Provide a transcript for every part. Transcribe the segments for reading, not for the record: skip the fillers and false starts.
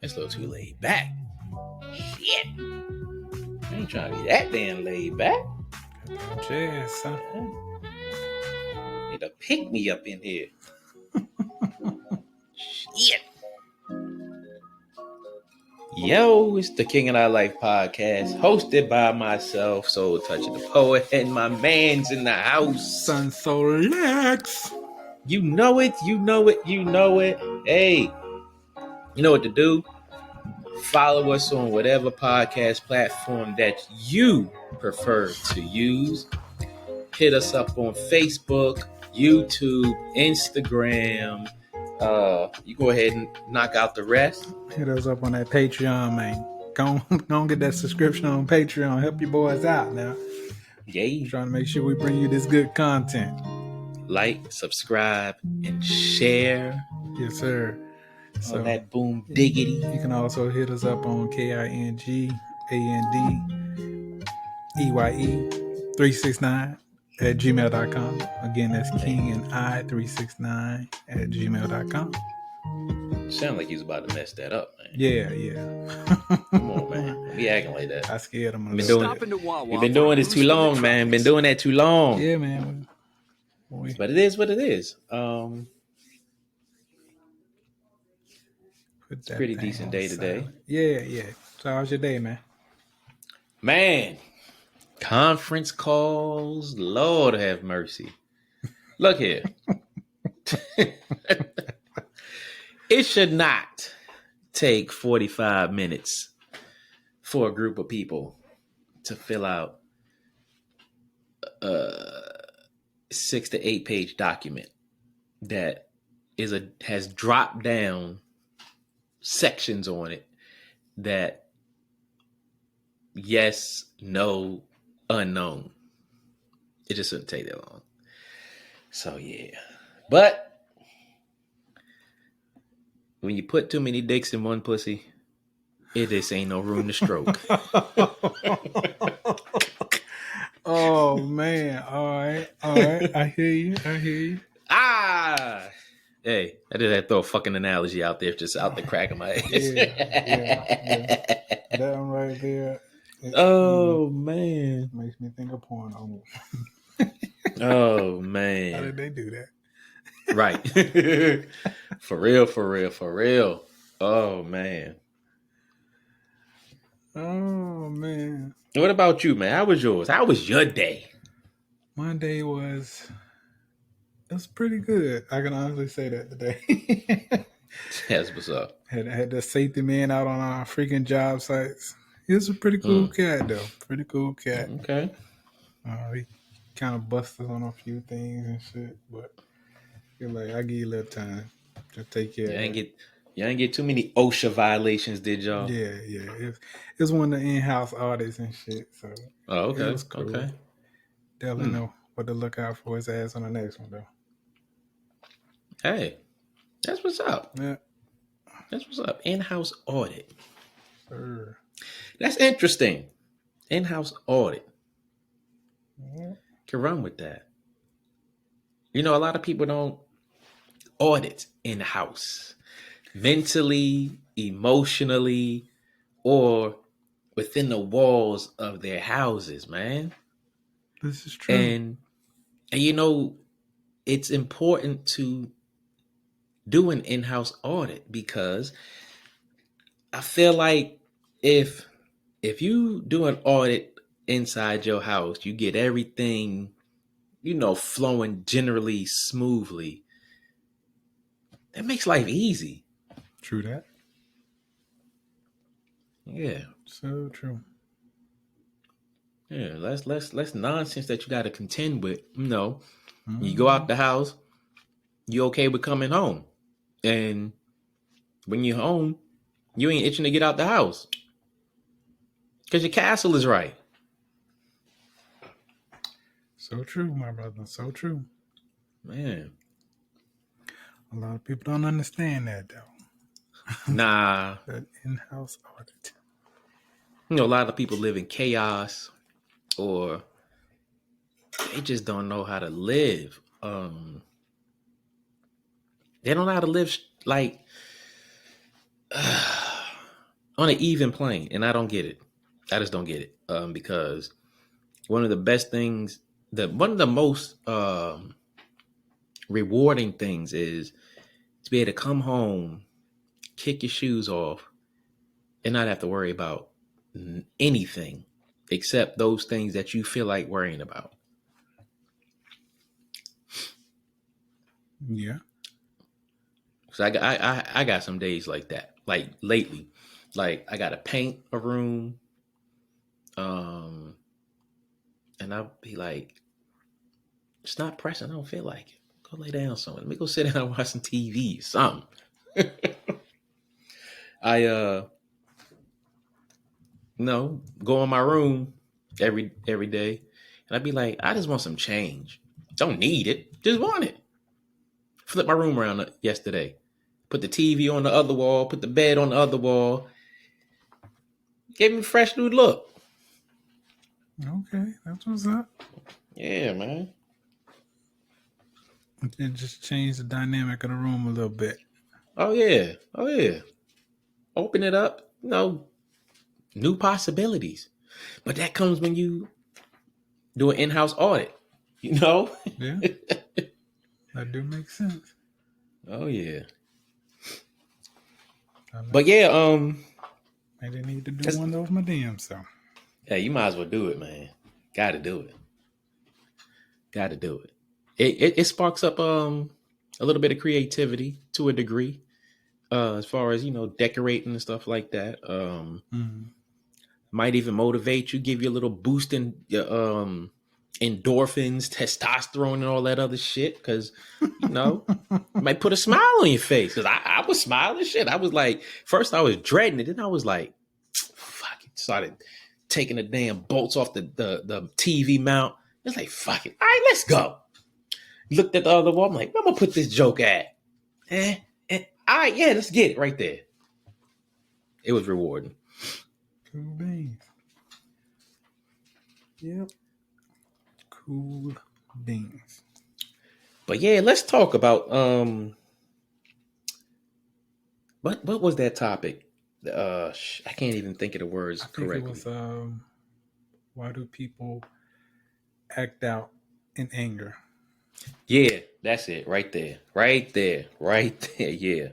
It's a little too laid back. Shit. I ain't trying to be that damn laid back. Jazz, son. Need to pick me up in here. Shit. Yo, it's the King of Our Life podcast, hosted by myself, Soul Touch the Poet, and my man's in the house. Son Solex. You know it, you know it, you know it. Hey, you know what to do? Follow us on whatever podcast platform that you prefer to use. Hit us up on Facebook, YouTube, Instagram. You go ahead and knock out the rest. Hit us up on that Patreon, man. Go on get that subscription on Patreon. Help your boys out now. Yay. Trying to make sure we bring you this good content. Like, subscribe, and share. Yes, sir. So that boom diggity. You can also hit us up on KINGANDEYE369 at gmail.com. Again, that's KingandI369 at gmail.com. Sound like he's about to mess that up, man. Yeah. Come on, man. We acting like that. I scared him. We've been doing this too long, man. Been doing that too long. Yeah, man. But it is what it is. It's a pretty decent day today. Yeah. So how's your day, man? Man, conference calls. Lord have mercy. Look here. It should not take 45 minutes for a group of people to fill out a 6 to 8 page document that has dropped down sections on it that yes, no, unknown. It just shouldn't take that long. So yeah. But when you put too many dicks in one pussy, it just ain't no room to stroke. Oh man. All right. I hear you. Hey, I did have to throw a fucking analogy out there, just out the crack of my head. Yeah. That one right there. Man. Makes me think of porno. Oh man. How did they do that? Right. For real. Oh man. What about you, man? How was yours? How was your day? My day was pretty good. I can honestly say that today. That's what's up. Had the safety man out on our freaking job sites. He was a pretty cool cat, though. Pretty cool cat. Okay. He kind of busted us on a few things and shit, but you're like, I give you a little time to take care of it. You ain't get too many OSHA violations, did y'all? Yeah. It was one of the in-house audits and shit, so. Oh, okay. It was cool. Okay. Definitely know what to look out for his ass on the next one, though. Hey, that's what's up. Yeah. That's what's up. In-house audit. Sure. That's interesting. In-house audit. Yeah. Can run with that. You know, a lot of people don't audit in-house. Mentally, emotionally, or within the walls of their houses, man. This is true. And you know, it's important to do an in-house audit because I feel like if you do an audit inside your house, you get everything, you know, flowing generally smoothly. That makes life easy. True that. Yeah. So true. Yeah, less nonsense that you got to contend with. You know, you go out the house, you okay with coming home, and when you're home, you ain't itching to get out the house because your castle is right. So true, my brother. So true, man. A lot of people don't understand that, though. Nah. That in-house audit. You know, a lot of people live in chaos, or they just don't know how to live. They don't know how to live like on an even plane, and I don't get it. I just don't get it. Because one of the best things, one of the most rewarding things is to be able to come home, kick your shoes off, and not have to worry about anything except those things that you feel like worrying about. Yeah. So I got some days like that. Like lately, like I got to paint a room, and I'll be like, it's not pressing. I don't feel like it. Go lay down somewhere. Let me go sit down and watch some TV or something. I go in my room every day, and I'd be like, I just want some change. Don't need it, just want it. Flip my room around yesterday. Put the TV on the other wall. Put the bed on the other wall. Gave me a fresh new look. Okay, that's what's up. Yeah, man. It just changed the dynamic of the room a little bit. Oh yeah. Open it up. New possibilities. But that comes when you do an in-house audit. Yeah, that do make sense. Oh yeah. But yeah, I didn't need to do one of those my damn self. Yeah, you might as well do it, man. Got to do it. It sparks up a little bit of creativity to a degree, as far as decorating and stuff like that. Might even motivate you, give you a little boost in your endorphins, testosterone, and all that other shit. Because might put a smile on your face. Because I was smiling shit. I was like, first I was dreading it, then I was like, fuck it. Started taking the damn bolts off the TV mount. It's like, fuck it. All right, let's go. Looked at the other wall. I'm like, where am I put this joke at? All right, yeah, let's get it right there. It was rewarding. Cool beans. Yep. Cool beans. But yeah, let's talk about what was that topic? I can't even think of the words correctly. It was, why do people act out in anger? Yeah, that's it. Right there. Yeah.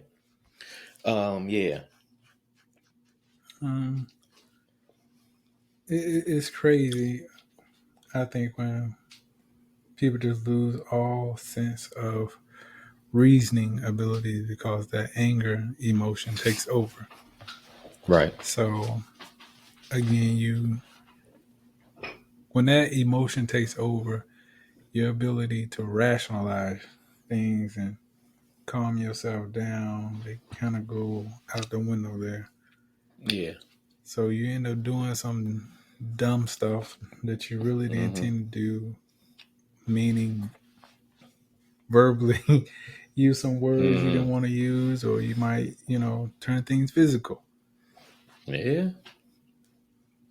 Yeah. It's crazy. I think when people just lose all sense of reasoning abilities because that anger emotion takes over. Right. So again, when that emotion takes over, your ability to rationalize things and calm yourself down, they kind of go out the window there. Yeah. So you end up doing some dumb stuff that you really didn't intend to do, meaning verbally use some words you didn't want to use, or you might, turn things physical. Yeah.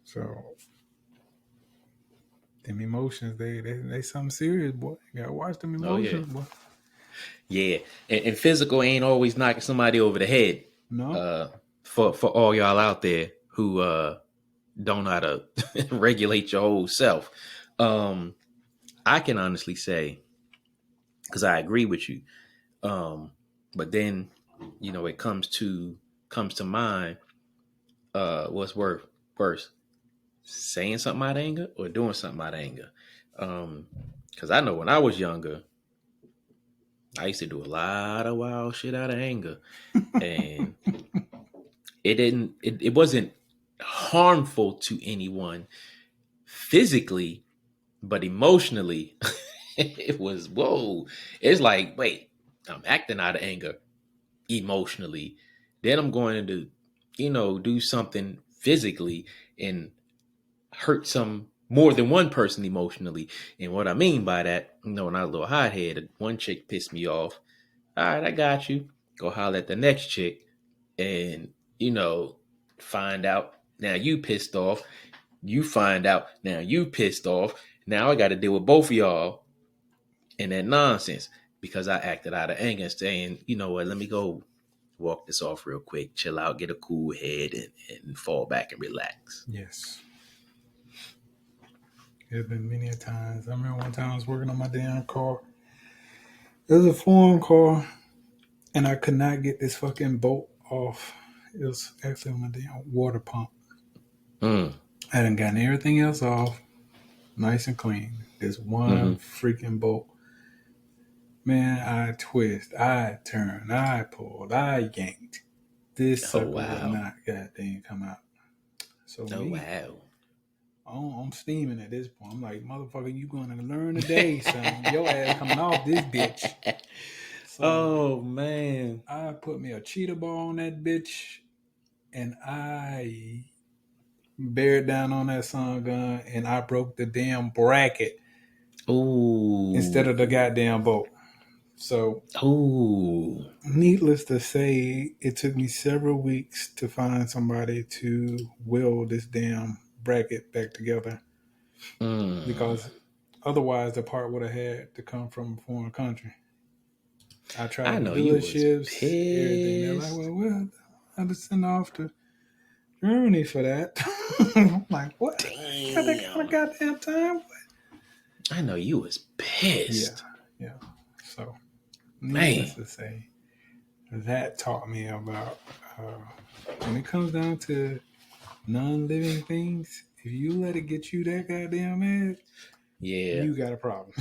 So them emotions, they something serious, boy. You gotta watch them emotions, boy. Yeah. And physical ain't always knocking somebody over the head. No. For all y'all out there who don't know how to regulate your whole self. I can honestly say, because I agree with you. But then, it comes to mind, what's worse, saying something out of anger or doing something out of anger. Because I know when I was younger, I used to do a lot of wild shit out of anger, and it wasn't harmful to anyone physically, but emotionally, it was, whoa. It's like, wait, I'm acting out of anger emotionally. Then I'm going to, do something physically and hurt more than one person emotionally. And what I mean by that, when I was a little hothead, one chick pissed me off. All right, I got you. Go holler at the next chick and, find out now you pissed off. You find out now you pissed off. Now I got to deal with both of y'all and that nonsense because I acted out of anger saying, you know what, let me go walk this off real quick, chill out, get a cool head, and fall back and relax. Yes. There's been many a times. I remember one time I was working on my damn car. It was a foreign car, and I could not get this fucking bolt off. It was actually on my damn water pump. Mm. I done gotten everything else off, nice and clean. This one freaking bolt. Man, I twist, I turn, I pulled, I yanked. This sucker would not goddamn come out. So I'm steaming at this point. I'm like, motherfucker, you gonna learn today, son. Your ass coming off this bitch. So oh man. I put me a cheetah ball on that bitch, and I bear down on that sun gun, and I broke the damn bracket. Ooh. Instead of the goddamn bolt. So, needless to say, it took me several weeks to find somebody to weld this damn bracket back together. Because otherwise, the part would have had to come from a foreign country. I tried dealerships, everything. They're like, well, I had to send off to Germany for that. I'm like, what? Damn. Got that kind of goddamn time? I know you was pissed. Yeah. So, needless to say, that taught me about when it comes down to non-living things, if you let it get you that goddamn mad, you got a problem.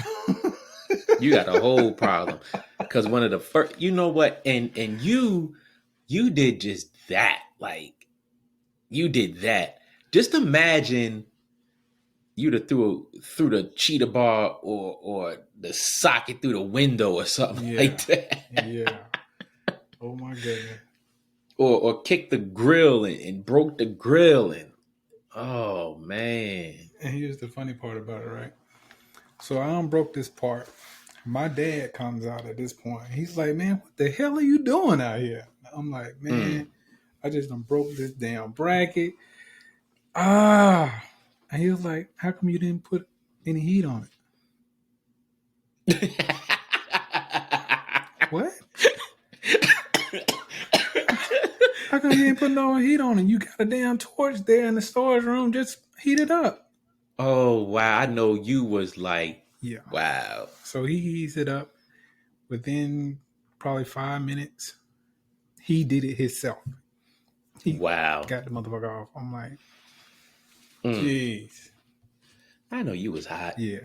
You got a whole problem. Because one of the first, you know what, and you did just that. Like, you did that. Just imagine you'd have threw the cheetah bar or the socket through the window or something like that. Yeah. Oh my goodness. Or kicked the grill and broke the grill and oh man. And here's the funny part about it, right? So I broke this part. My dad comes out at this point. He's like, man, what the hell are you doing out here? I'm like, man, I just done broke this damn bracket. And he was like, how come you didn't put any heat on it? What? How come you didn't put no heat on it? You got a damn torch there in the storage room. Just heat it up. Oh, wow. I know you was like, wow. So he heats it up. Within probably 5 minutes, he did it himself. He got the motherfucker off. I'm like, jeez. I know you was hot. Yeah.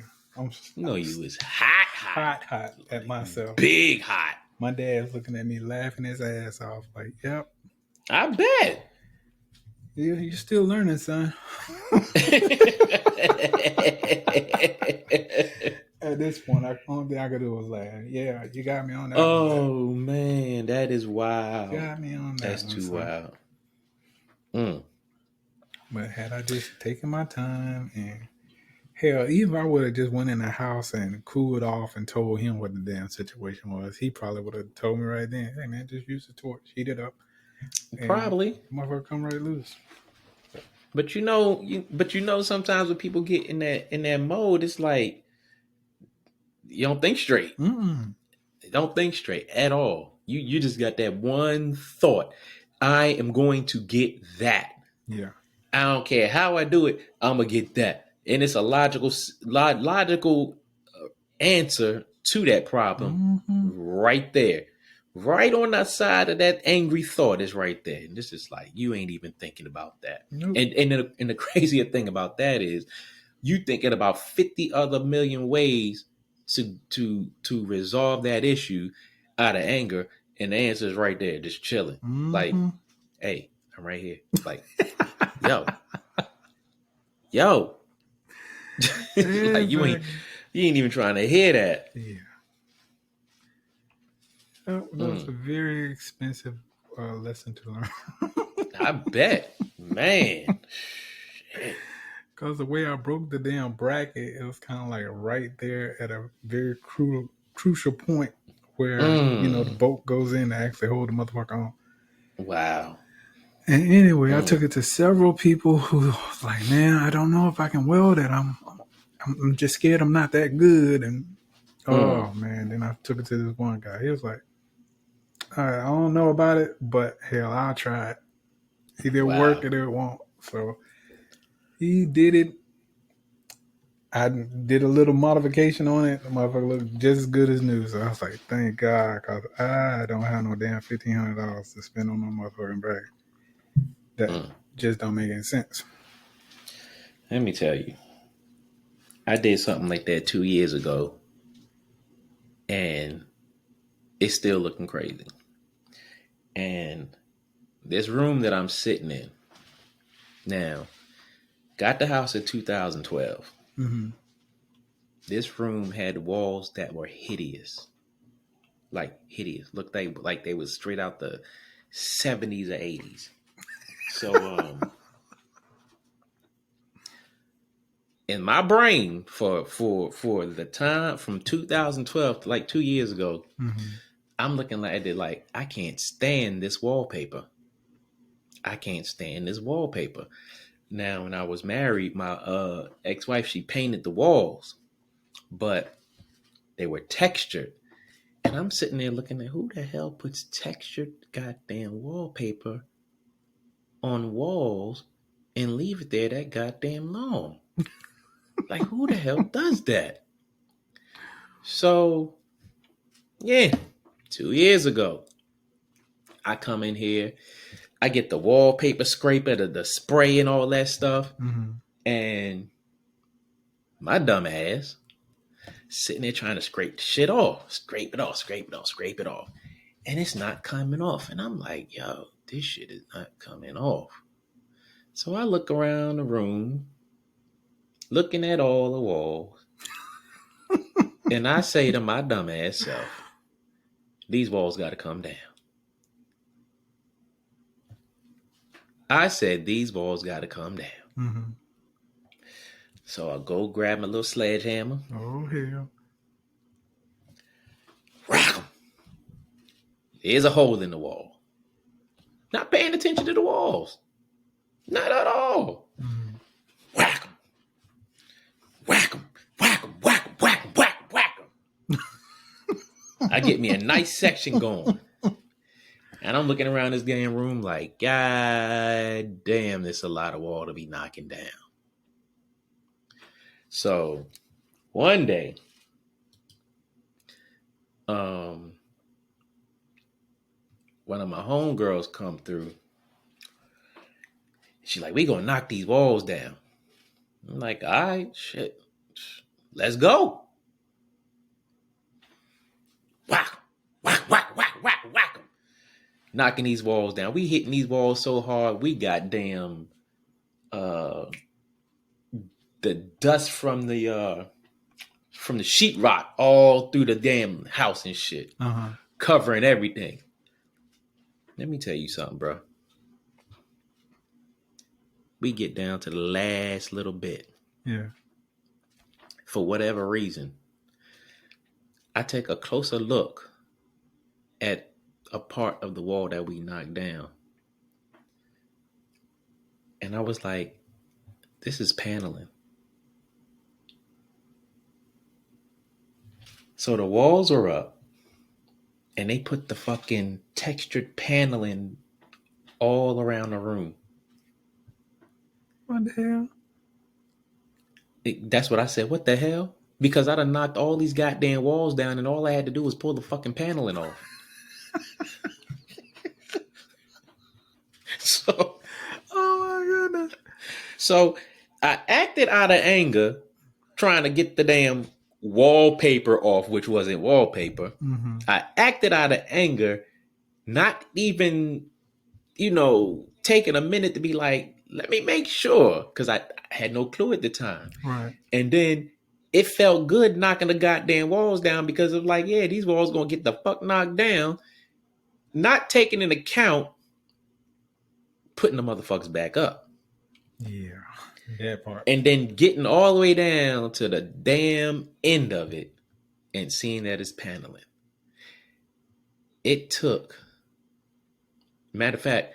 You was hot at myself. Big hot. My dad's looking at me laughing his ass off. Like, yep. I bet. Yeah, you're still learning, son. At this point, the only thing I could do was laugh. Yeah, you got me on that. Oh, man. That is wild. You got me on that. That's too wild. But had I just taken my time and hell, even if I would have just went in the house and cooled off and told him what the damn situation was, he probably would have told me right then, hey man, just use the torch, heat it up. Probably. Motherfucker come right loose. But you know, sometimes when people get in that mode, it's like you don't think straight. Mm-mm. Don't think straight at all. You just got that one thought. I am going to get that. Yeah. I don't care how I do it. I'm gonna get that, and it's a logical answer to that problem right there, right on that side of that angry thought is right there. And this is like you ain't even thinking about that. Nope. And the crazier thing about that is you thinking about 50 other million ways to resolve that issue out of anger, and the answer is right there, just chilling. Like, hey, I'm right here. Like, yo. Like you ain't even trying to hear that. Yeah. That was a very expensive lesson to learn. I bet, man. Because the way I broke the damn bracket, it was kind of like right there at a very crucial point where the bolt goes in to actually hold the motherfucker on. Wow. And anyway, I took it to several people who was like, man, I don't know if I can weld it. I'm just scared I'm not that good. And oh man, then I took it to this one guy. He was like, All right, I don't know about it, but hell, I'll try it. Either it work Wow. or it won't. So he did it. I did a little modification on it. The motherfucker looked just as good as new. So I was like, thank God, because I don't have no damn $1,500 to spend on no motherfucking bag. That Mm. just don't make any sense. Let me tell you, I did something like that 2 years ago, and it's still looking crazy. And this room that I'm sitting in now, got the house in 2012. Mm-hmm. This room had walls that were hideous, like hideous. Looked like they was straight out the 70s or 80s. So in my brain for the time from 2012 to like 2 years ago, Mm-hmm. I'm looking at it like I can't stand this wallpaper. I can't stand this wallpaper. Now, when I was married, my ex-wife, she painted the walls, but they were textured. And I'm sitting there looking at who the hell puts textured goddamn wallpaper on walls and leave it there that goddamn long. Like, who the hell does that? So, yeah, 2 years ago, I come in here, I get the wallpaper scraper, the spray and all that stuff, Mm-hmm. and my dumb ass sitting there trying to scrape the shit off, scrape it off, scrape it off, scrape it off, and it's not coming off. And I'm like, yo, this shit is not coming off. So I look around the room, looking at all the walls, and I say to my dumb ass self, these walls got to come down. I said, these walls got to come down. Mm-hmm. So I go grab my little sledgehammer, Oh hell. rock 'em. There's a hole in the wall. Not paying attention to the walls. Not at all. Mm-hmm. Whack 'em. Whack 'em. Whack 'em. Whack 'em. Whack 'em. Whack 'em. Whack 'em. I get me a nice section going. And I'm looking around this damn room like, God damn, there's a lot of wall to be knocking down. So one day, one of my homegirls come through. She's like, we gonna knock these walls down. I'm like, all right, shit. Let's go. Whack, whack, whack, whack, whack, whack 'em. Knocking these walls down. We hitting these walls so hard, we got damn the dust from the sheetrock all through the damn house and shit. Uh-huh. Covering everything. Let me tell you something, bro. We get down to the last little bit. Yeah. For whatever reason, I take a closer look at a part of the wall that we knocked down. And I was like, this is paneling. So the walls are up and they put the fucking textured paneling all around the room. What the hell? That's what I said. What the hell? Because I done knocked all these goddamn walls down and all I had to do was pull the fucking paneling off. So, Oh my goodness. so I acted out of anger trying to get the damn wallpaper off, which wasn't wallpaper. Mm-hmm. I acted out of anger, not even, taking a minute to be like, let me make sure, because I had no clue at the time. Right. And then it felt good knocking the goddamn walls down because of like, yeah, these walls gonna get the fuck knocked down. Not taking into account putting the motherfuckers back up. Yeah. That part. And then getting all the way down to the damn end of it and seeing that it's paneling. It took, matter of fact,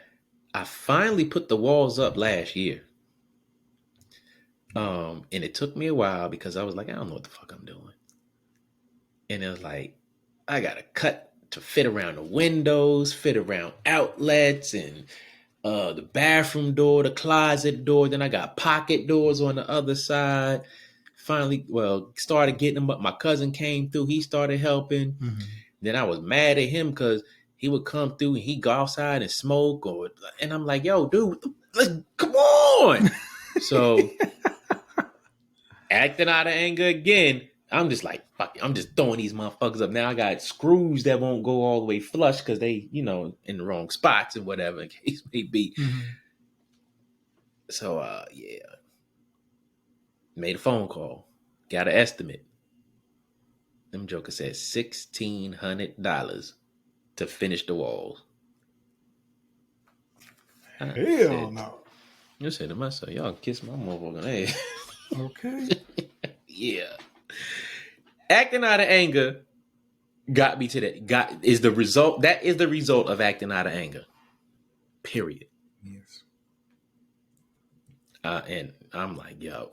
I finally put the walls up last year. And it took me a while because I was like, I don't know what the fuck I'm doing. And it was like, I gotta cut to fit around the windows, fit around outlets, and the bathroom door, the closet door. Then I got pocket doors on the other side. Finally, started getting them up. My cousin came through. He started helping. Mm-hmm. Then I was mad at him because he would come through and he'd go outside and smoke. And I'm like, yo, dude, come on. So acting out of anger again, I'm just like, fuck it. I'm just throwing these motherfuckers up. Now I got screws that won't go all the way flush because they, in the wrong spots and whatever, in case may be. Mm-hmm. So, made a phone call. Got an estimate. Them jokers said $1,600 to finish the walls. Hell no. I said to myself, y'all kiss my motherfucking ass. Okay. Yeah. Acting out of anger got me to that. That is the result of acting out of anger. Period. Yes. And I'm like, yo.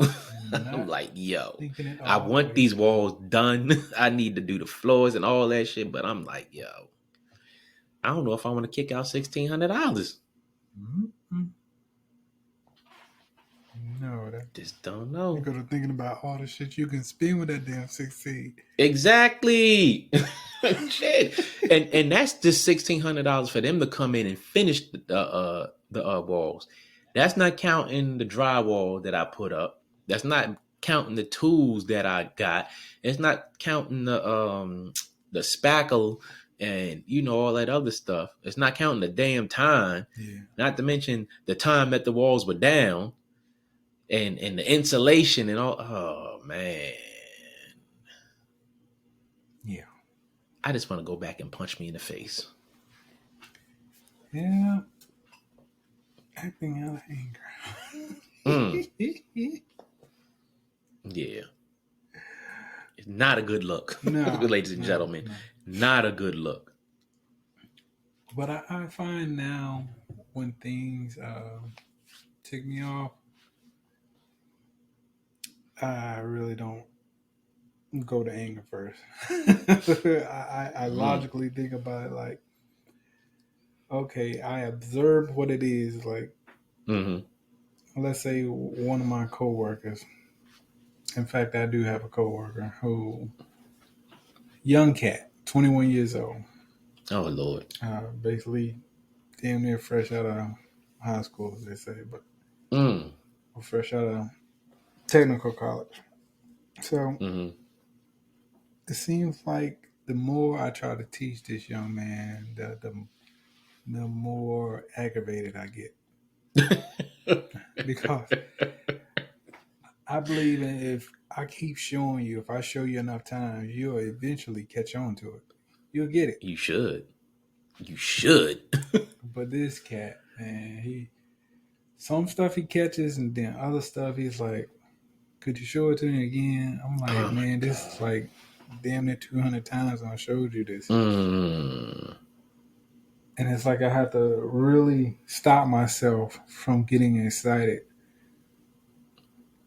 I'm like, yo. I want these walls done. I need to do the floors and all that shit. But I'm like, yo. I don't know if I want to kick out $1,600. Mm-hmm. No, just don't know. Because I'm thinking about all the shit you can spend with that damn 16. Exactly. Shit. And that's just $1,600 for them to come in and finish the walls. That's not counting the drywall that I put up. That's not counting the tools that I got. It's not counting the spackle and all that other stuff. It's not counting the damn time. Yeah. Not to mention the time that the walls were down and the insulation and all. Oh man. Yeah. I just want to go back and punch me in the face. Yeah. Acting out of anger. Yeah. It's not a good look. No, ladies and gentlemen. No. Not a good look. But I find now when things tick me off, I really don't go to anger first. I logically think about it like, okay, I observe what it is. Like, let's say one of my coworkers. In fact, I do have a coworker who, young cat, 21 years old. Oh Lord! Basically, damn near fresh out of high school, as they say, but or fresh out of technical college. So it seems like the more I try to teach this young man, the more aggravated I get. Because I believe if I keep showing you, if I show you enough times, you'll eventually catch on to it. You'll get it. You should. But this cat, man, some stuff he catches, and then other stuff he's like, could you show it to me again? I'm like, man, this is like damn near 200 times I showed you this. And it's like I have to really stop myself from getting excited,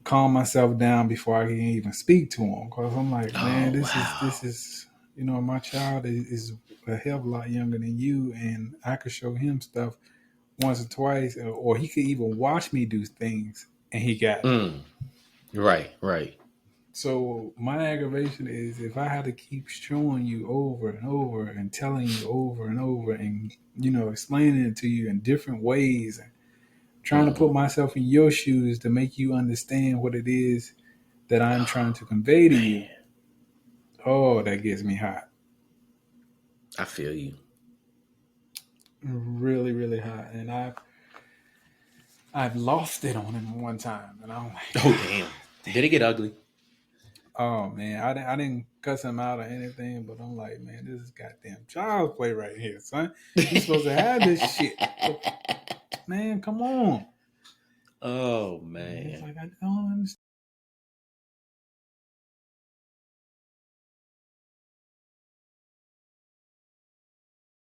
calm myself down before I can even speak to him. Because I'm like, man, this is, my child is a hell of a lot younger than you, and I could show him stuff once or twice, or he could even watch me do things, and he got it. Right. So my aggravation is if I had to keep showing you over and over and telling you over and over and, explaining it to you in different ways and trying to put myself in your shoes to make you understand what it is that I'm trying to convey to you. Oh, that gets me hot. I feel you. Really, really hot. And I've lost it on him one time. And I'm like, oh, damn. Did it get ugly? Oh, man. I didn't cuss him out or anything, but I'm like, man, this is goddamn child's play right here, son. You're supposed to have this shit. Man, come on. Oh, man. It's like, I don't understand.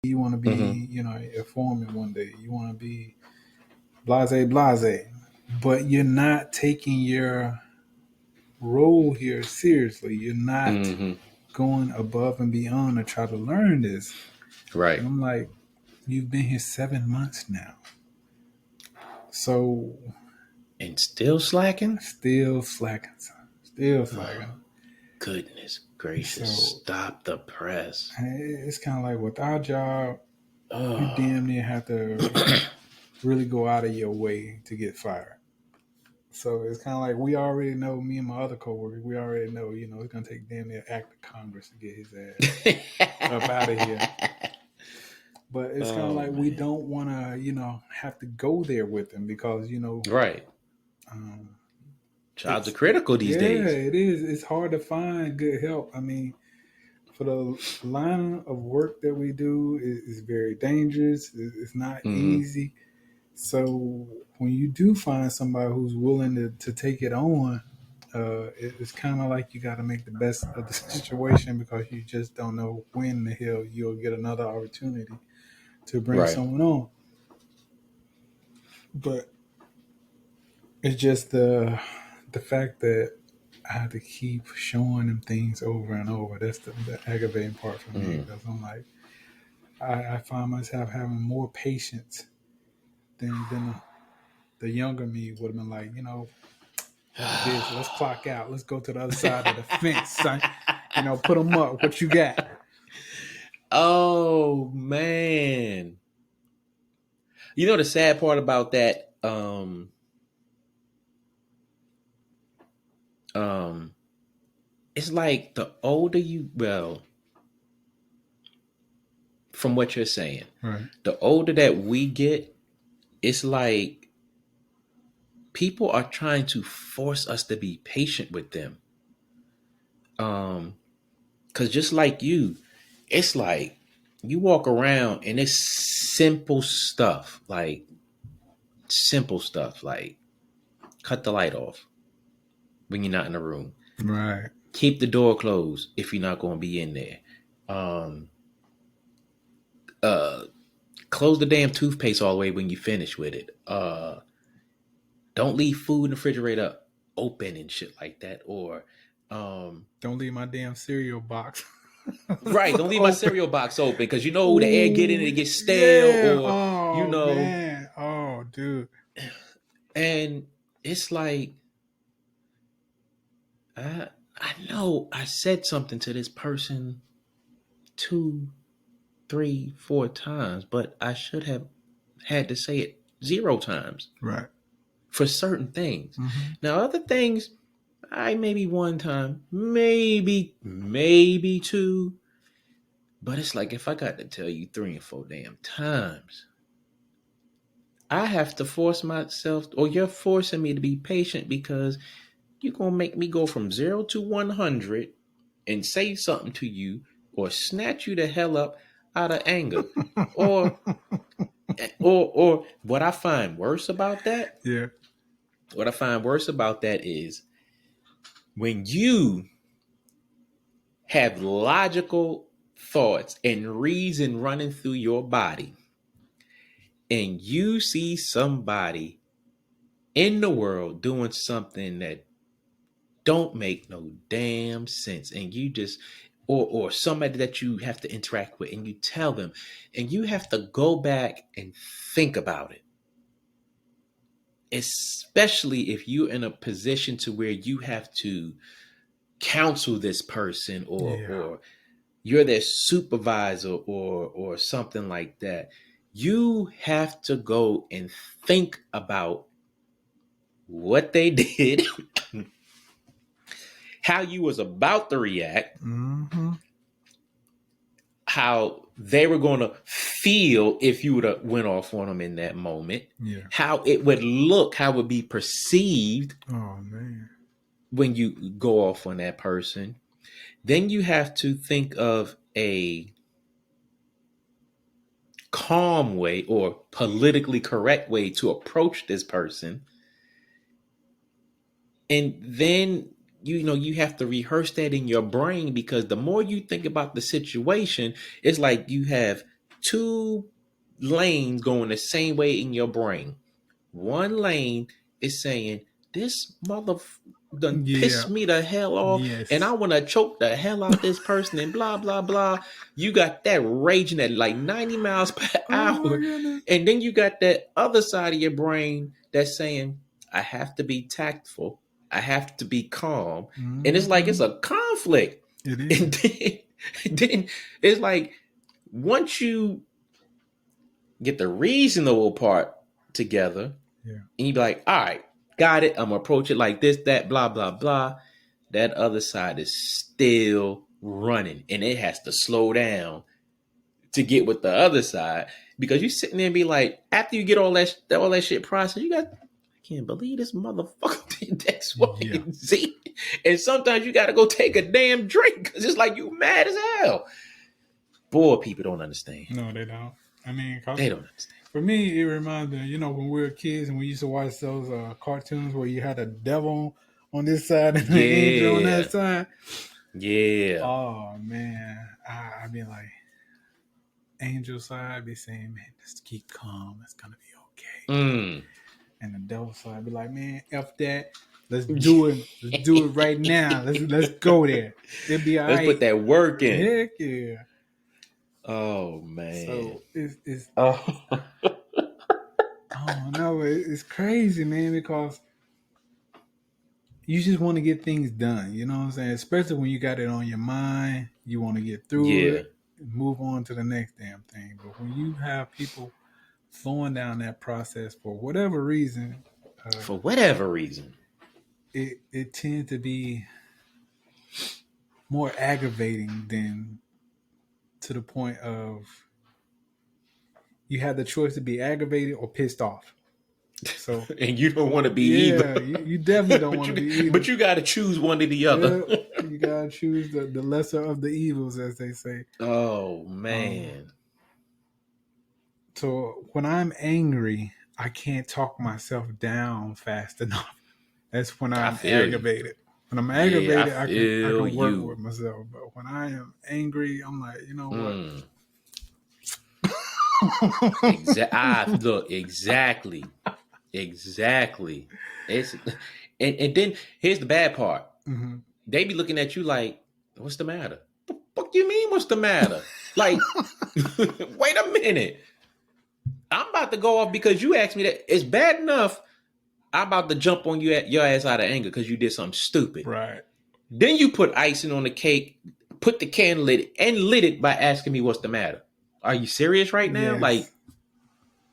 You want to be, a foreman one day. You want to be blase. But you're not taking your role here seriously. You're not going above and beyond to try to learn this. Right. And I'm like, you've been here 7 months now. So And still slacking? still slacking, son. Still slacking. Oh, goodness gracious. So- Stop the press. It's kind of like with our job, you Oh, damn near have to really go out of your way to get fired. So it's kind of like we already know, me and my other coworkers, we already know, it's going to take damn near act of Congress to get his ass up out of here. But it's kind of like we don't want to, have to go there with him because, right. Jobs are it's- critical these days. Yeah, it is. It's hard to find good help. I mean, for the line of work that we do, is very dangerous. It's not easy. So when you do find somebody who's willing to take it on, it's kind of like you got to make the best of the situation because you just don't know when the hell you'll get another opportunity to bring Right. someone on. But it's just the fact that I have to keep showing them things over and over. That's the aggravating part for me because I'm like, I find myself having more patience than the younger me would have been like, this, let's clock out. Let's go to the other side of the fence, son. Put them up. What you got? Oh, man. The sad part about that, it's like the older from what you're saying, Right. the older that we get, it's like people are trying to force us to be patient with them. Because just like you, it's like you walk around and it's simple stuff, like cut the light off when you're not in the room. Right. Keep the door closed if you're not going to be in there. Close the damn toothpaste all the way when you finish with it. Don't leave food in the refrigerator open and shit like that. Or don't leave my damn cereal box. Right, don't leave my cereal box open because the air get in it, it gets stale, man. Oh, dude. And it's like I know I said something to this person 2, 3, 4 times, but I should have had to say it 0 times. Right. For certain things. Mm-hmm. Now, other things, maybe 1 time, maybe 2. But it's like if I got to tell you 3 and 4 damn times, I have to force myself, or you're forcing me to be patient because you're going to make me go from 0 to 100 and say something to you or snatch you the hell up out of anger. or what I find worse about that. Yeah. What I find worse about that is when you have logical thoughts and reason running through your body and you see somebody in the world doing something that don't make no damn sense, and you just or somebody that you have to interact with and you tell them and you have to go back and think about it, especially if you're in a position to where you have to counsel this person or you're their supervisor or something like that. You have to go and think about what they did, how you was about to react, how they were going to feel if you would have went off on them in that moment, how it would look, how it would be perceived when you go off on that person. Then you have to think of a calm way or politically correct way to approach this person. And then, you have to rehearse that in your brain because the more you think about the situation, it's like you have 2 lanes going the same way in your brain. One lane is saying, this done Yeah. pissed me the hell off, Yes. and I want to choke the hell out this person, and blah blah blah. You got that raging at like 90 miles per Oh my hour, goodness. and then you got that other side of your brain that's saying, "I have to be tactful, I have to be calm," and it's like it's a conflict. It is. And then it's like once you get the reasonable part together, Yeah. and you be like, all right, got it. I'm gonna approach it like this, that, blah, blah, blah. That other side is still running, and it has to slow down to get with the other side because you sitting there and be like, after you get all that shit processed, you got, I can't believe this motherfucker did X, Y, and Z. And sometimes you got to go take a damn drink because it's like you mad as hell. Boy, people don't understand. No, they don't. I mean, They don't understand. For me, it reminds me, when we were kids and we used to watch those cartoons where you had a devil on this side and an angel on that side. Yeah. Oh, man. I'd be like, angel side, I'd be saying, man, just keep calm. It's going to be okay. And the devil side, I'd be like, man, F that. Let's do it. Let's do it right now. Let's go there. It'll be all right. Let's put that work in. Heck yeah. Oh, man. So it's no, it's crazy, man, because you just want to get things done. You know what I'm saying? Especially when you got it on your mind, you want to get through it, and move on to the next damn thing. But when you have people slowing down that process for whatever reason, it tends to be more aggravating than to the point of you have the choice to be aggravated or pissed off. So and you don't want to be either. You definitely don't want to be either. But you got to choose one or the other. You got to choose the lesser of the evils, as they say. Oh, man. So when I'm angry, I can't talk myself down fast enough. That's when I'm aggravated. When I'm aggravated, I can work with myself. But when I am angry, I'm like, you know what? Look, exactly. It's and then here's the bad part. Mm-hmm. They be looking at you like, what's the matter? The fuck you mean what's the matter? Like, wait a minute. I'm about to go off because you asked me that. It's bad enough I'm about to jump on your ass out of anger because you did something stupid. Right. Then you put icing on the cake, put the candle in it, and lit it by asking me what's the matter. Are you serious right now? Yes. Like,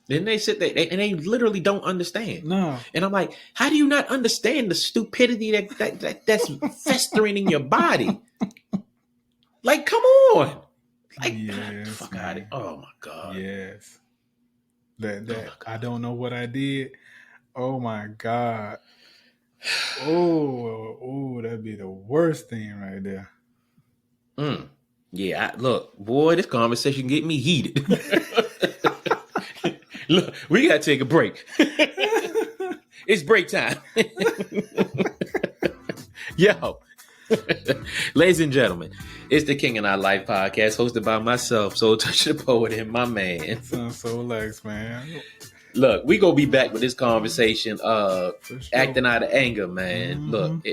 then they sit there and they literally don't understand. No. And I'm like, how do you not understand the stupidity that's festering in your body? Like, come on. Like, fuck out of it. Oh my God. Yes. I don't know what I did. Oh my God. Oh, that'd be the worst thing right there. Yeah, look, boy, this conversation get me heated. Look, we gotta take a break. It's break time. Yo, ladies and gentlemen, it's the King and I Life podcast hosted by myself, Soul Touch the Poet, and my man. Sounds so lax, man. Look, we gonna be back with this conversation acting out of anger, man. Mm-hmm. Look,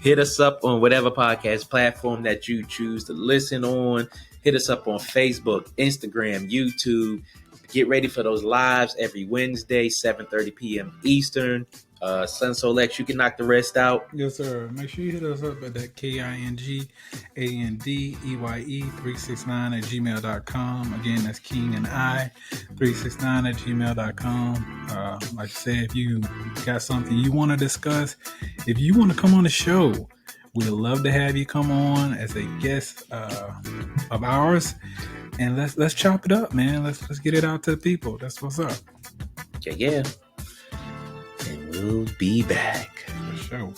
hit us up on whatever podcast platform that you choose to listen on. Hit us up on Facebook, Instagram, YouTube. Get ready for those lives every Wednesday, 7:30 p.m. Eastern. Sun Soul X, you can knock the rest out. Yes, sir. Make sure you hit us up at that KINGANDEYE 369@gmail.com. Again, that's King and I 369@gmail.com. Like I said, if you got something you want to discuss, if you want to come on the show, we'd love to have you come on as a guest of ours, and let's chop it up, man. Let's get it out to the people. That's what's up. Yeah. And we'll be back. For sure.